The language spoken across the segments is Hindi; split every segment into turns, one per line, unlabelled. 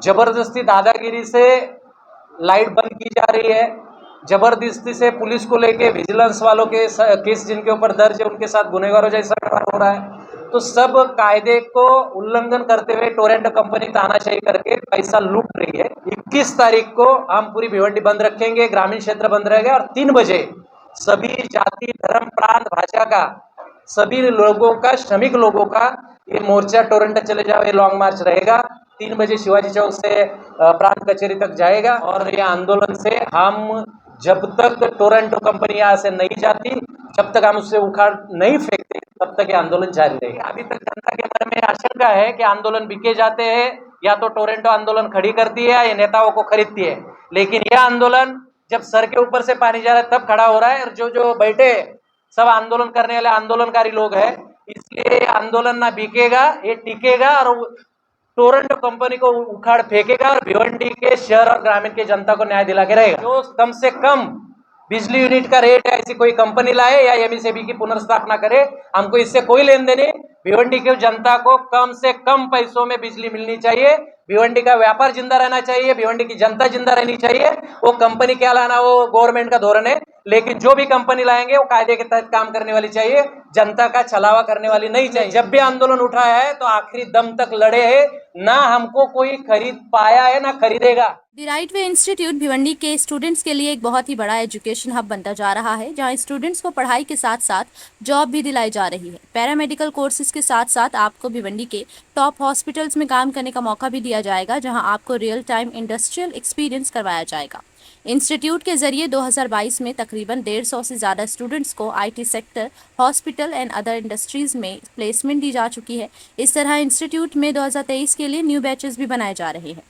जबरदस्ती दादागिरी से लाइट बंद की जा रही है, जबरदस्ती से पुलिस को लेके विजिलेंस वालों के केस जिनके ऊपर दर्ज है उनके साथ गुनहगारों जैसा व्यवहार हो रहा है। तो सब कायदे को उल्लंघन करते हुए टोरेंट कंपनी तानाशाही करके पैसा लूट रही है। 21 तारीख को हम पूरी भिवंडी बंद रखेंगे, ग्रामीण क्षेत्र बंद रहेगा और 3 बजे सभी जाति, धर्म, प्रांत, भाषा का सभी लोगों का, श्रमिक लोगों का ये मोर्चा टोरंटो चले जाओ, ये लॉन्ग मार्च रहेगा। 3 बजे शिवाजी चौक से प्रांत कचहरी तक जाएगा और ये आंदोलन से हम जब तक टोरंटो कंपनी यहाँ से नहीं जाती, जब तक हम उससे उखाड़ नहीं फेंकते, तब तक ये आंदोलन जारी रहेगा। अभी तक जनता के मन में आशंका है कि आंदोलन बिके जाते हैं, या तो टोरंटो आंदोलन खड़ी करती है या नेताओं को खरीदती है, लेकिन यह आंदोलन जब सर के ऊपर से पानी जा रहा है तब खड़ा हो रहा है। और जो बैठे सब आंदोलन करने वाले आंदोलनकारी लोग हैं, इसलिए आंदोलन ना बिकेगा, ये टिकेगा और टोरंटो कंपनी को उखाड़ फेंकेगा और भिवंडी के शहर और ग्रामीण के जनता को न्याय दिला के रहेगा। जो कम से कम बिजली यूनिट का रेट है ऐसी कोई कंपनी लाए या एमईसीबी की पुनर्स्थापना करे, हमको इससे कोई लेन देन नहीं। भिवंडी की जनता को कम से कम पैसों में बिजली मिलनी चाहिए, भिवंडी का व्यापार जिंदा रहना चाहिए, भिवंडी की जनता जिंदा रहनी चाहिए। वो कंपनी क्या लाना वो गवर्नमेंट का धोरण है, लेकिन जो भी कंपनी लाएंगे वो कायदे के तहत काम करने वाली चाहिए, जनता का छलावा करने वाली नहीं चाहिए। जब भी आंदोलन उठाया है तो आखिरी दम तक लड़े हैं, ना हमको कोई खरीद पाया है ना खरीदेगा।
The right way institute Bhiwandi के स्टूडेंट्स के लिए एक बहुत ही बड़ा एजुकेशन हब बनता जा रहा है, जहां स्टूडेंट्स को पढ़ाई के साथ साथ जॉब भी दिलाई जा रही है। पैरामेडिकल कोर्सेज के साथ साथ आपको भिवंडी के टॉप हॉस्पिटल्स में काम करने का मौका भी दिया जाएगा, जहां आपको रियल टाइम इंडस्ट्रियल एक्सपीरियंस करवाया जाएगा। इंस्टीट्यूट के जरिए 2022 में तकरीबन 150 से ज़्यादा स्टूडेंट्स को IT sector, hospital and other industries में प्लेसमेंट दी जा चुकी है। इस तरह इंस्टीट्यूट में 2023 के लिए न्यू बैचेस भी बनाए जा रहे हैं।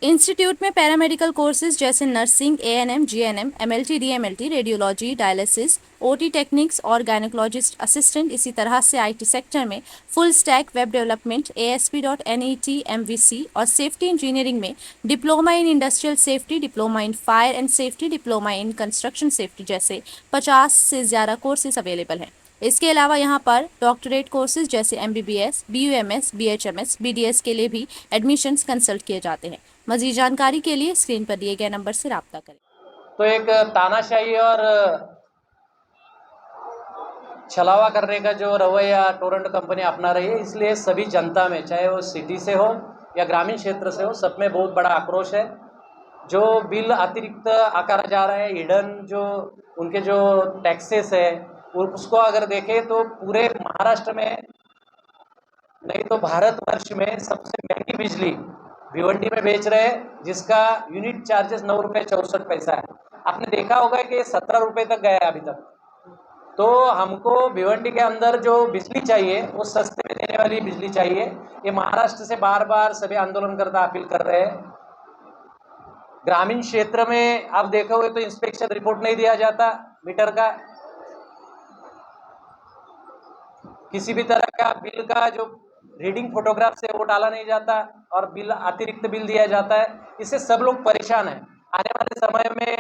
इंस्टीट्यूट में पैरामेडिकल कोर्सेज जैसे nursing, ANM, GNM, MLT, DMLT, radiology, dialysis, OT techniques और गायनोकोलॉजिस्ट असिस्टेंट, इसी तरह से आईटी सेक्टर में full stack web development, ASP.NET MVC और सेफ्टी इंजीनियरिंग में diploma in industrial safety, diploma in fire and safety, diploma in construction safety जैसे 50 से ज़्यादा कोर्सेज अवेलेबल हैं। इसके अलावा यहाँ पर डॉक्टरेट कोर्सेज जैसे MBBS, BUMS, BHMS, BDS के लिए भी एडमिशन्स कंसल्ट किए जाते हैं। मज़ीद जानकारी के लिए स्क्रीन पर दिए गए नंबर से रब्ता करें।
तो एक तानाशाही और छलावा करने का जो रवैया टोरंटो कंपनी अपना रही है, इसलिए सभी जनता में, चाहे वो सिटी से हो या ग्रामीण क्षेत्र से हो, सब में बहुत बड़ा आक्रोश है। जो बिल अतिरिक्त आकारा जा रहा है, हिडन जो उनके जो टैक्सेस है, उसको अगर देखें तो पूरे महाराष्ट्र में नहीं तो भारतवर्ष में सबसे महंगी बिजली भिवंडी में बेच रहे हैं, जिसका यूनिट चार्जेस 9 रुपये 64 पैसा है। आपने देखा होगा कि 17 रुपये तक गया है अभी तक। तो हमको भिवंडी के अंदर जो बिजली चाहिए वो सस्ते में देने वाली बिजली चाहिए। ये महाराष्ट्र से बार बार सभी आंदोलनकर्ता अपील कर रहे हैं। ग्रामीण क्षेत्र में आप देखोगे तो इंस्पेक्शन रिपोर्ट नहीं दिया जाता मीटर का, किसी भी तरह का बिल का जो रीडिंग फोटोग्राफ से वो डाला नहीं जाता और बिल अतिरिक्त बिल दिया जाता है। इससे सब लोग परेशान हैं। आने वाले समय में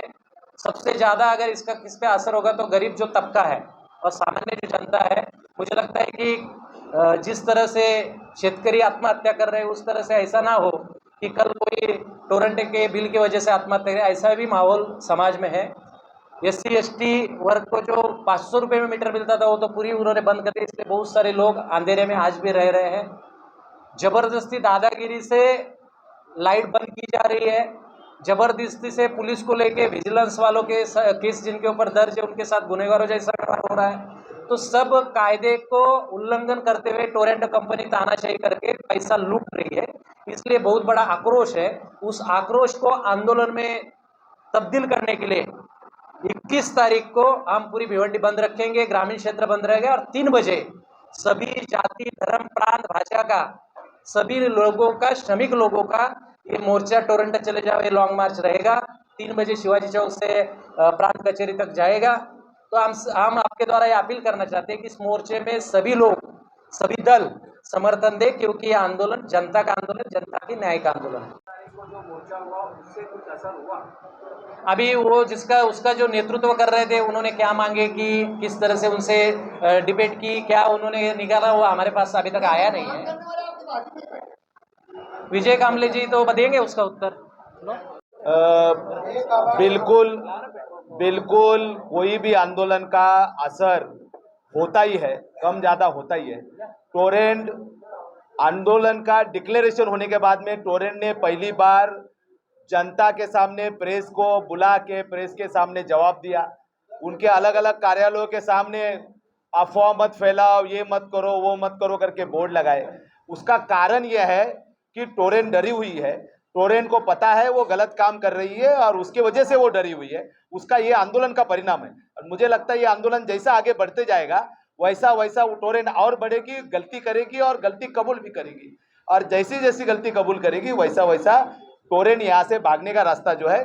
सबसे ज़्यादा अगर इसका किस पे असर होगा तो गरीब जो तबका है और सामान्य जो जनता है। मुझे लगता है कि जिस तरह से शेतकरी आत्महत्या कर रहे हैं उस तरह से ऐसा ना हो कि कल कोई टोरंटो के बिल की वजह से आत्महत्या करे, ऐसा भी माहौल समाज में है। SC ST वर्ग को जो 500 रुपये में मीटर मिलता था वो तो पूरी उन्होंने बंद कर दी, इसलिए बहुत सारे लोग अंधेरे में आज भी रह रहे हैं। जबरदस्ती दादागिरी से लाइट बंद की जा रही है, जबरदस्ती से पुलिस को लेके विजिलेंस वालों के केस जिनके ऊपर दर्ज है उनके साथ गुनहगारों जैसा व्यवहार हो रहा है। तो सब कायदे को उल्लंघन करते हुए टोरंटो कंपनी तानाशाही करके पैसा लूट रही है, इसलिए बहुत बड़ा आक्रोश है। उस आक्रोश को आंदोलन में तब्दील करने के लिए 21 तारीख को हम पूरी भिवंडी बंद रखेंगे, ग्रामीण क्षेत्र बंद रहेगा और 3 बजे सभी जाति, धर्म, प्रांत, भाषा का सभी लोगों का, श्रमिक लोगों का ये मोर्चा टोरंटो चले जाओ, ये लॉन्ग मार्च रहेगा। 3 बजे शिवाजी चौक से प्रांत कचहरी तक जाएगा। तो हम आपके द्वारा ये अपील करना चाहते हैं कि इस मोर्चे में सभी लोग, सभी दल समर्थन दे, क्योंकि ये आंदोलन जनता का आंदोलन, जनता की न्याय का आंदोलन है। जो मोर्चा हुआ उससे कुछ असर हुआ? अभी वो जिसका उसका जो नेतृत्व कर रहे थे उन्होंने क्या मांगे कि किस तरह से उनसे डिबेट की, क्या उन्होंने निकाला, वो हमारे पास अभी तक आया नहीं है। विजय कामले जी तो देंगे उसका उत्तर।
बिल्कुल बिल्कुल कोई भी आंदोलन का असर होता ही है, कम ज्यादा होता ही है। टोरेंट आंदोलन का डिक्लेरेशन होने के बाद में टोरेंट ने पहली बार जनता के सामने प्रेस को बुला के प्रेस के सामने जवाब दिया। उनके अलग अलग कार्यालयों के सामने अफवाह मत फैलाओ, ये मत करो, वो मत करो करके बोर्ड लगाए। उसका कारण यह है कि टोरेंट डरी हुई है। टोरेंट को पता है वो गलत काम कर रही है और उसकी वजह से वो डरी हुई है। उसका ये आंदोलन का परिणाम है और मुझे लगता है ये आंदोलन जैसा आगे बढ़ते जाएगा वैसा वैसा वो टोरेंट और बढ़ेगी, गलती करेगी और गलती कबूल भी करेगी। और जैसी जैसी गलती कबूल करेगी वैसा वैसा टोरेंट यहाँ से भागने का रास्ता जो है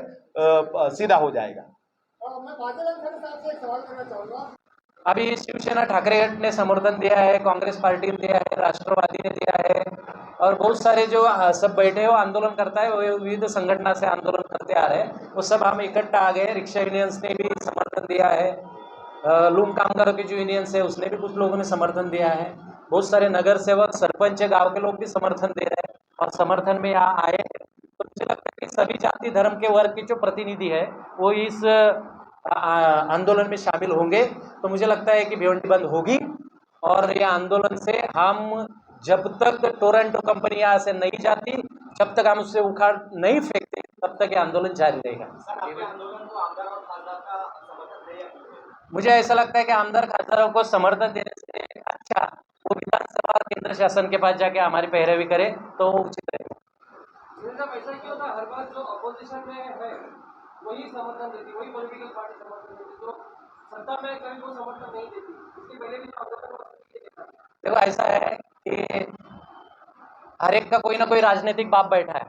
सीधा हो जाएगा।
मैं बादल अंसारी साहब से एक सवाल करना चाहूँगा।
अभी शिवसेना ठाकरे गट ने समर्थन दिया है, कांग्रेस पार्टी ने दिया है, राष्ट्रवादी ने दिया है और बहुत सारे जो सब बैठे हो आंदोलन करता है वो विविध संगठन से आंदोलन करते आ रहे हैं, वो सब हम इकट्ठा आ गए। रिक्शा यूनियंस ने भी समर्थन दिया है, लूम कामगारों की जो यूनियंस है उसने भी कुछ लोगों ने समर्थन दिया है, बहुत सारे नगर सेवक सरपंच गाँव के लोग भी समर्थन दे रहे हैं और समर्थन में यहाँ आए। तो मुझे लगता है कि सभी जाति धर्म के वर्ग के जो प्रतिनिधि है वो इस आंदोलन में शामिल होंगे। तो मुझे लगता है कि भिवंडी बंद होगी और यह आंदोलन से हम जब तक टोरंटो कंपनी यहाँ से नहीं जाती, जब तक हम उससे उखाड़ नहीं फेंकते, तब तक ये आंदोलन जारी रहेगा। मुझे ऐसा लगता है कि आमदार खासदारों को समर्थन देने से अच्छा वो विधानसभा और केंद्र शासन के पास जाके हमारी पैरवी करे तो वो उचित रहेगा।
ऐसा क्यों होता है? हर बार जो अपोजिशन में है वही समर्थन देती, वही पॉलिटिकल पार्टी समर्थन देती, जो सत्ता में कभी वो समर्थन नहीं देती। इसके पहले भी जो आंदोलन
देखो ऐसा है कि हर एक का कोई ना कोई राजनीतिक बाप बैठा है,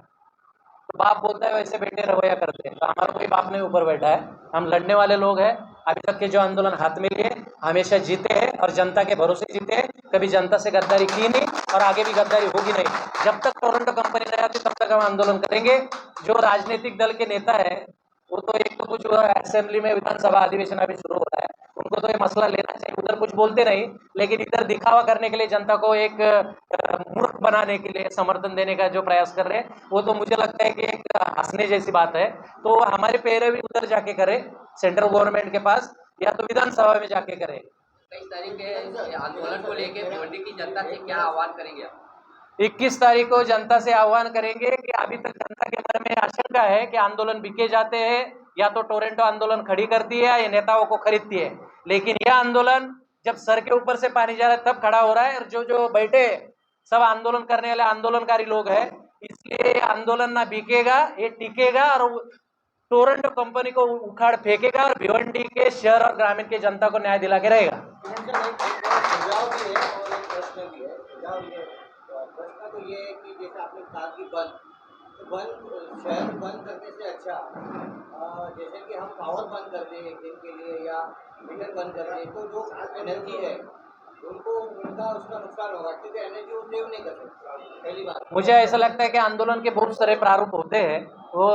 तो बाप बोलता है वैसे बेटे रवैया करते हैं। तो हमारा कोई बाप नहीं ऊपर बैठा है, हम लड़ने वाले लोग हैं। अभी तक के जो आंदोलन हाथ में लिए हमेशा जीते हैं और जनता के भरोसे जीते हैं, कभी जनता से गद्दारी की नहीं और आगे भी गद्दारी होगी नहीं। जब तक टोरंटो कंपनी नहीं आती तब तक हम आंदोलन करेंगे। जो राजनीतिक दल के नेता है वो तो एक तो कुछ असेंबली में विधानसभा अधिवेशन अभी शुरू हो रहा है, उनको तो ये मसला लेना चाहिए, उधर कुछ बोलते नहीं, लेकिन इधर दिखावा करने के लिए जनता को एक मूर्ख बनाने के लिए समर्थन देने का जो प्रयास कर रहे हैं वो तो मुझे लगता है कि एक हंसने जैसी बात है। तो हमारे पैरवी उधर जाके करे, सेंट्रल गवर्नमेंट के पास या तो विधानसभा में जाके करे।
21 तारीख के आंदोलन को लेकर भिवंडी की जनता से क्या आह्वान करेंगे आप?
21 तारीख को जनता से आह्वान करेंगे कि अभी तक जनता के मन में आशंका है कि आंदोलन बिके जाते हैं, या तो टोरंटो आंदोलन खड़ी करती है या नेताओं को खरीदती है, लेकिन यह आंदोलन जब सर के ऊपर से पानी जा रहा है तब खड़ा हो रहा है। और जो जो बैठे सब आंदोलन करने वाले आंदोलनकारी लोग हैं, इसलिए आंदोलन ना बिकेगा, ये टिकेगा और टोरंटो कंपनी को उखाड़ फेंकेगा और भिवंडी के शहर और ग्रामीण के जनता को न्याय दिला के रहेगा।
प्रश्न तो ये है कि जैसे आपने कहा कि बंद शहर बंद करने से अच्छा जैसे कि हम पावर बंद कर दें एक दिन के लिए या मीटर बंद कर दें, तो जो एनर्जी है उनको उनका उसका नुकसान होगा क्योंकि एनर्जी वो सेव नहीं कर सकते। पहली बात
मुझे ऐसा लगता है कि आंदोलन के बहुत सारे प्रारूप होते हैं, वो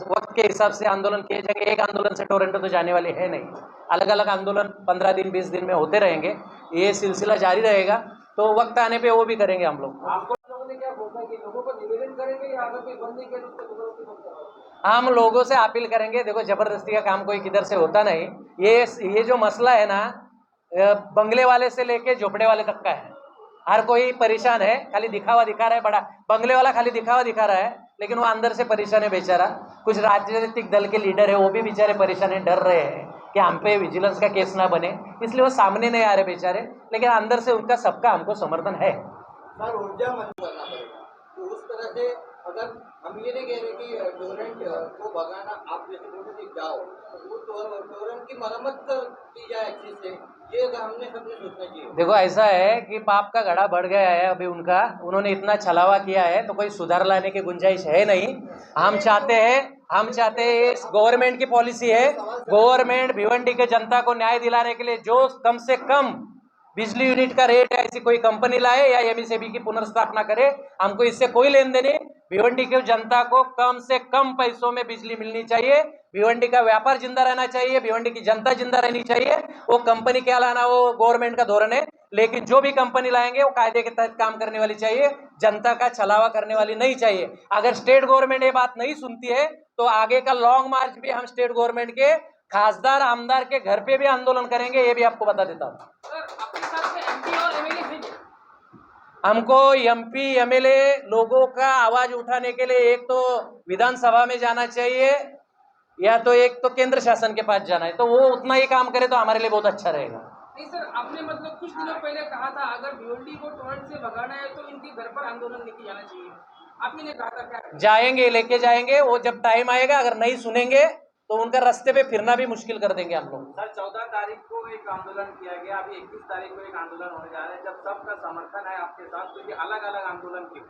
वक्त के हिसाब से आंदोलन किए जाएंगे। एक आंदोलन से टोरंटो तो जाने वाले हैं नहीं, अलग अलग आंदोलन 15 दिन 20 दिन में होते रहेंगे, ये सिलसिला जारी रहेगा। तो वक्त आने पे वो भी करेंगे हम लोग।
आपको लोगों ने क्या बोला कि लोगों को निवेदन करेंगे या अगर कोई बंद नहीं किया तो उसको जबरदस्ती बंद करो?
हम लोगों से अपील करेंगे, देखो जबरदस्ती का काम कोई किधर से होता नहीं। ये जो मसला है ना, बंगले वाले से लेके झोपड़े वाले तक का है। हर कोई परेशान है, खाली दिखावा दिखा रहा है। बड़ा बंगले वाला खाली दिखावा दिखा रहा है, लेकिन वो अंदर से परेशान है बेचारा। कुछ राजनीतिक दल के लीडर है वो भी बेचारे परेशान है, डर रहे हैं कि हम पे विजिलेंस का केस ना बने, इसलिए वो सामने नहीं आ रहे बेचारे, लेकिन अंदर से उनका सबका हमको समर्थन है।
सर ऊर्जा मंद करना पड़ेगा, तो उस तरह से अगर हम ये नहीं कह रहे कि टोरेंट को भगाना, आप जैसे बोलते थे जाओ, वो टोरेंट की मरम्मत की जाए अच्छे से, ये हमने सबने सोचना चाहिए।
देखो ऐसा है कि पाप का घड़ा बढ़ गया है अभी उनका, उन्होंने इतना छलावा किया है तो कोई सुधार लाने की गुंजाइश है नहीं। हम चाहते हैं गवर्नमेंट की पॉलिसी है, गवर्नमेंट भिवंडी के जनता को न्याय दिलाने के लिए जो कम से कम बिजली यूनिट का रेट है ऐसी कोई कंपनी लाए या एमएसएबी की पुनर्स्थापना करे, हमको इससे कोई लेन देन नहीं। भिवंडी की जनता को कम से कम पैसों में बिजली मिलनी चाहिए, भिवंडी का व्यापार जिंदा रहना चाहिए, भिवंडी की जनता जिंदा रहनी चाहिए। वो कंपनी क्या लाना वो गवर्नमेंट का धोरण है, लेकिन जो भी कंपनी लाएंगे वो कायदे के तहत काम करने वाली चाहिए, जनता का छलावा करने वाली नहीं चाहिए। अगर स्टेट गवर्नमेंट ये बात नहीं सुनती है तो आगे का लॉन्ग मार्च भी हम स्टेट गवर्नमेंट के खासदार आमदार के घर पे भी आंदोलन करेंगे, ये भी आपको बता देता हूँ।
सर अपने साथ में एमपी और एमएलए हैं क्या?
हमको एमपी एमएलए लोगों का आवाज उठाने के लिए एक तो विधानसभा में जाना चाहिए या तो एक तो केंद्र शासन के पास जाना है, तो वो उतना ही काम करे तो हमारे लिए बहुत अच्छा रहेगा।
नहीं सर, आपने मतलब कुछ दिनों पहले कहा था अगर भिवंडी को टोरेंट से भगाना है तो इनके घर पर आंदोलन लेके जाना चाहिए, आप ही ने कहा था क्या?
जाएंगे, लेके जाएंगे, वो जब टाइम आएगा अगर नहीं सुनेंगे तो उनका रास्ते पे फिरना भी मुश्किल कर देंगे हम लोग।
सर 14 तारीख को एक आंदोलन किया गया, अभी 21 तारीख को एक आंदोलन होने जा रहा है, जब सबका समर्थन है आपके साथ तो ये अलग अलग आंदोलन क्यों?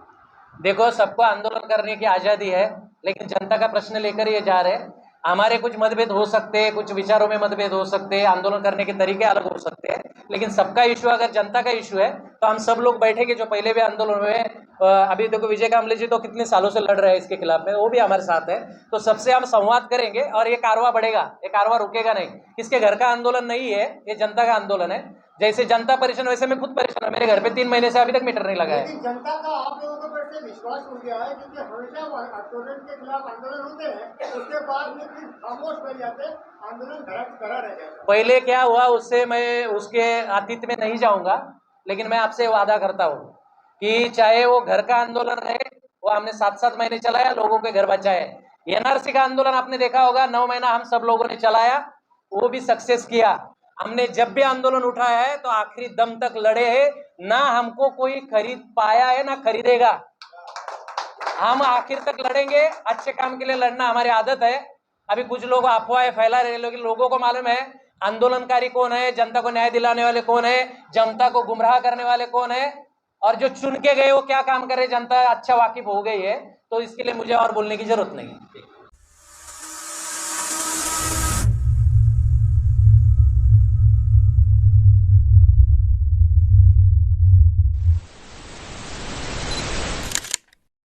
देखो, सबको आंदोलन करने की आज़ादी है, लेकिन जनता का प्रश्न लेकर ये जा रहे हैं। हमारे कुछ मतभेद हो सकते हैं, कुछ विचारों में मतभेद हो सकते हैं, आंदोलन करने के तरीके अलग हो सकते हैं, लेकिन सबका इशू अगर जनता का इशू है तो हम सब लोग बैठेंगे। जो पहले भी आंदोलन हुए, अभी देखो विजय कामले जी तो कितने सालों से लड़ रहे हैं इसके खिलाफ में, वो भी हमारे साथ है, तो सबसे हम संवाद करेंगे और ये कारवां बढ़ेगा, ये कारवां रुकेगा नहीं। किसके घर का आंदोलन नहीं है, ये जनता का आंदोलन है। जैसे जनता परेशान वैसे मैं खुद परेशान हूँ, मेरे घर पे 3 महीने से अभी तक मीटर नहीं लगा है।
लेकिन जनता का आप लोगों के ऊपर से विश्वास हो गया है, क्योंकि हमेशा टोरेंट के खिलाफ आंदोलन होते हैं, उसके बाद में फिर खामोश बन जाते, आंदोलन करा रह जाता है।
पहले क्या हुआ उससे मैं उसके आतिथ्य में नहीं जाऊंगा, लेकिन मैं आपसे वादा करता हूँ कि चाहे वो घर का आंदोलन रहे, वो हमने 7-7 महीने चलाया, लोगों के घर बचाए। एनआरसी का आंदोलन आपने देखा होगा, 9 महीना हम सब लोगों ने चलाया, वो भी सक्सेस किया। हमने जब भी आंदोलन उठाया है तो आखिरी दम तक लड़े हैं, ना हमको कोई खरीद पाया है ना खरीदेगा। हम आखिर तक लड़ेंगे, अच्छे काम के लिए लड़ना हमारी आदत है। अभी कुछ लोग अफवाहें फैला रहे हैं, लेकिन लोगों को मालूम है आंदोलनकारी कौन है, जनता को न्याय दिलाने वाले कौन है, जनता को गुमराह करने वाले कौन है, और जो चुन के गए वो क्या काम करे जनता अच्छा वाकिफ हो गई है, तो इसके लिए मुझे और बोलने की जरूरत नहीं है।